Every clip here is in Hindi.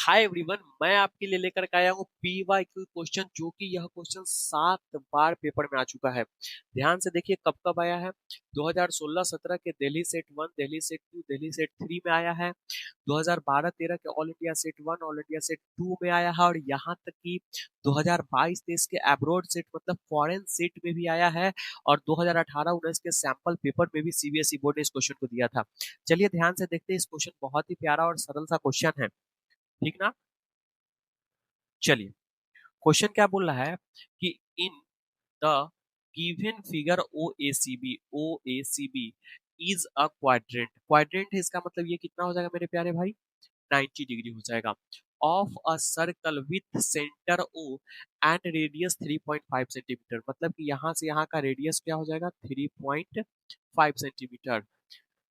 हाय एवरीवन, मैं आपके लिए लेकर के आया हूँ पीवाईक्यू क्वेश्चन, जो कि यह क्वेश्चन 7 बार पेपर में आ चुका है। ध्यान से देखिए कब कब आया है। 2016-17 के Delhi set 1, Delhi set 2, Delhi set 3 में आया है। 2012-13 के all India set 1, all India set 2 में आया है, और यहाँ तक कि 2022-23 के एब्रोड सेट मतलब फॉरेन सेट में भी आया है। और 2018-19 के सैंपल पेपर में भी सीबीएसई बोर्ड ने इस क्वेश्चन को दिया था। चलिए ध्यान से देखते हैं, इस क्वेश्चन बहुत ही प्यारा और सरल सा क्वेश्चन है, ठीक ना। चलिए, क्वेश्चन क्या बोल रहा है कि in the given figure O A C B is a quadrant. Quadrant है, इसका मतलब ये कितना हो जाएगा मेरे प्यारे भाई, 90 डिग्री हो जाएगा। Of a circle with centre O and radius 3.5 centimetre, मतलब कि यहाँ से यहाँ का रेडियस क्या हो जाएगा, 3.5 सेंटीमीटर।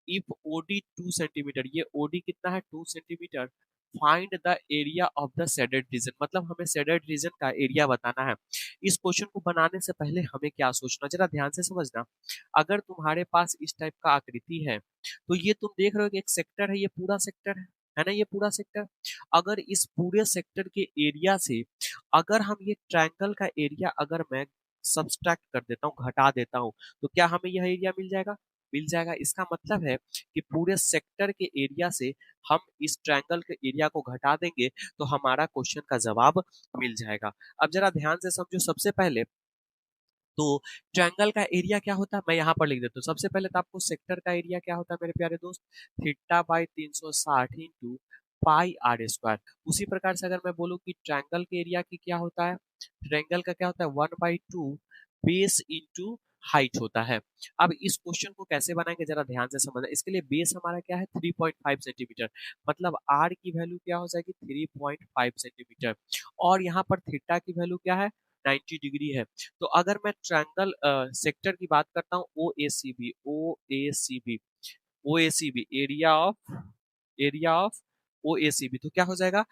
इफ ओडी 2 सेंटीमीटर, ये ओडी कितना है, 2 centimetre. Find the area of the shaded region, मतलब हमें शेडेड रीजन का एरिया बताना है। इस क्वेश्चन को बनाने से पहले हमें क्या सोचना, जरा ध्यान से समझना। अगर तुम्हारे पास इस टाइप का आकृति है, तो ये तुम देख रहे हो कि एक सेक्टर है, ये पूरा सेक्टर है ना, ये पूरा सेक्टर। अगर इस पूरे सेक्टर के एरिया से अगर हम ये ट्रायंगल का एरिया अगर मैं सब्सट्रैक्ट कर देता हूँ, घटा देता हूँ, तो क्या हमें यह एरिया मिल जाएगा, मिल जाएगा। इसका मतलब है कि पूरे सेक्टर के एरिया से हम इस ट्रायंगल के एरिया को घटा देंगे, तो हमारा क्वेश्चन का जवाब मिल जाएगा। अब जरा ध्यान से समझो। सबसे पहले तो ट्रायंगल का एरिया क्या होता है, मैं यहाँ पर लिख देता हूँ। सबसे पहले तो आपको सेक्टर का एरिया क्या होता है मेरे प्यारे दोस्त, theta by 360 into pi r square. उसी प्रकार से अगर मैं बोलूँ कि ट्रायंगल के एरिया की क्या होता है, ट्रायंगल का क्या होता है, 1/2 बेस इंटू हाइट होता है। अब इस क्वेश्चन को कैसे बनाएंगे जरा ध्यान से समझना। इसके लिए बेस हमारा क्या है, 3.5 सेंटीमीटर, मतलब आर की वैल्यू क्या हो जाएगी, 3.5 सेंटीमीटर। और यहाँ पर थीटा की वैल्यू क्या है, 90 डिग्री है। तो अगर मैं ट्रायंगल सेक्टर की बात करता हूँ, O A C B area of O A C B, तो क्या हो जाएगा,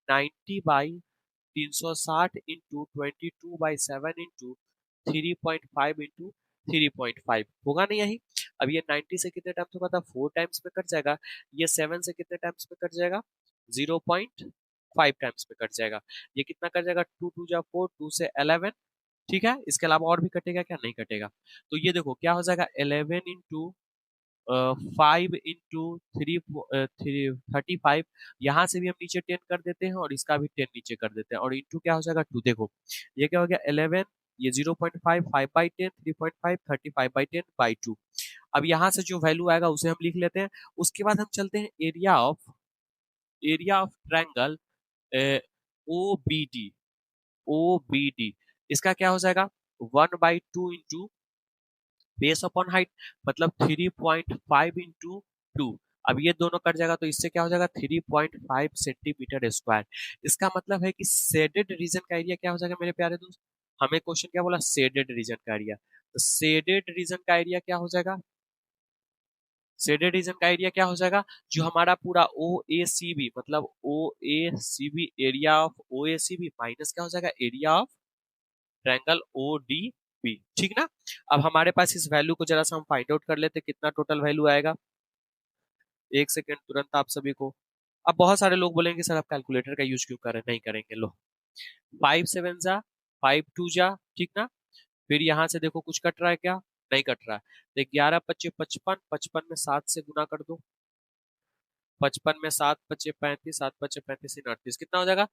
90/360 इंटू 22/7 इंटू 3.5 इंटू 3.5 होगा नहीं यही। अब ये 90 से कितने टाइम्स होगा था, 4 टाइम्स में कट जाएगा। ये 7 से कितने टाइम्स में कट जाएगा, 0.5 टाइम्स में कट जाएगा। ये कितना कट जाएगा, 2 2 जा 4, 2 से 11, ठीक है। इसके अलावा और भी कटेगा क्या, नहीं कटेगा। तो ये देखो क्या हो जाएगा, 11 इंटू 5 इंटू 35। यहाँ से भी हम नीचे 10 कर देते हैं, और इसका भी 10 नीचे कर देते हैं, और इंटू क्या हो जाएगा, 2। देखो ये क्या हो गया, 11, ये 0.5, 5/10, 3.5, 35/10/2। अब यहाँ से जो वैल्यू आएगा उसे हम लिख लेते हैं। उसके बाद हम चलते हैं area of triangle O B D. इसका क्या हो जाएगा, 1/2 इंटू बेस अपॉन हाइट, मतलब 3.5 इंटू 2। अब ये दोनों कट जाएगा, तो इससे क्या हो जाएगा, 3.5 सेंटीमीटर स्क्वायर। इसका मतलब है कि शेडेड रीजन का एरिया क्या हो जाएगा मेरे प्यारे दोस्त, हमें क्वेश्चन क्या बोला, शेडेड रीजन का एरिया। तो शेडेड रीजन का एरिया क्या हो जाएगा, शेडेड रीजन का एरिया क्या हो जाएगा, जो हमारा पूरा ओ ए सी बी, मतलब O A C B, area of O A C B minus क्या हो जाएगा, area of triangle O D B, ठीक ना। अब हमारे पास इस वैल्यू को जरा सा हम फाइंड आउट कर लेते हैं, कितना टोटल वैल्यू आएगा। एक सेकेंड, तुरंत आप सभी को। अब बहुत सारे लोग बोलेंगे सर आप कैलकुलेटर का यूज क्यों कर रहे हैं, नहीं करेंगे। लो, 5 7 जा 5 2 जा, ठीक ना। फिर यहाँ से देखो कुछ कट रहा है क्या, नहीं कट रहा है। तो 11 5 55, 55 में 7 से गुना कर दो, 55 में 7 5 35, 7 5 35 38, कितना हो जाएगा,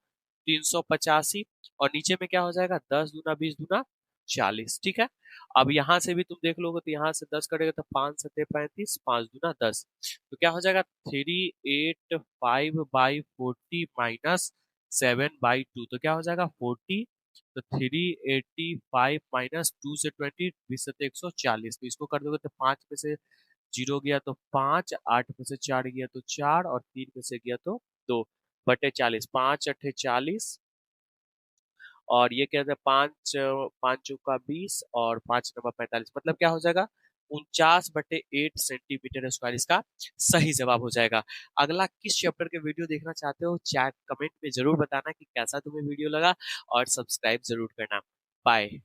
385। और नीचे में क्या हो जाएगा, 10 दूना 20 दूना 40, ठीक है। अब यहाँ से भी तुम देख लोगे, तो यहाँ से 10 कटेगा तो 5 7 35, 5 दूना 10, तो क्या हो जाएगा, 385/40 माइनस 7/2, तो क्या हो जाएगा 40। तो 385 - 2 से 20, 20 से 140, तो इसको कर दोगे तो 5 में से 0 गया तो 5, 8 में से 4 गया तो 4, और 3 में से गया तो 2/40, 5 8 40। और ये क्या है, 5 5 चौका 20 और 5 9 45, मतलब क्या हो जाएगा, 49/8 सेंटीमीटर स्क्वायर इसका सही जवाब हो जाएगा। अगला किस चैप्टर के वीडियो देखना चाहते हो, चैट कमेंट में जरूर बताना कि कैसा तुम्हें वीडियो लगा, और सब्सक्राइब जरूर करना। बाय।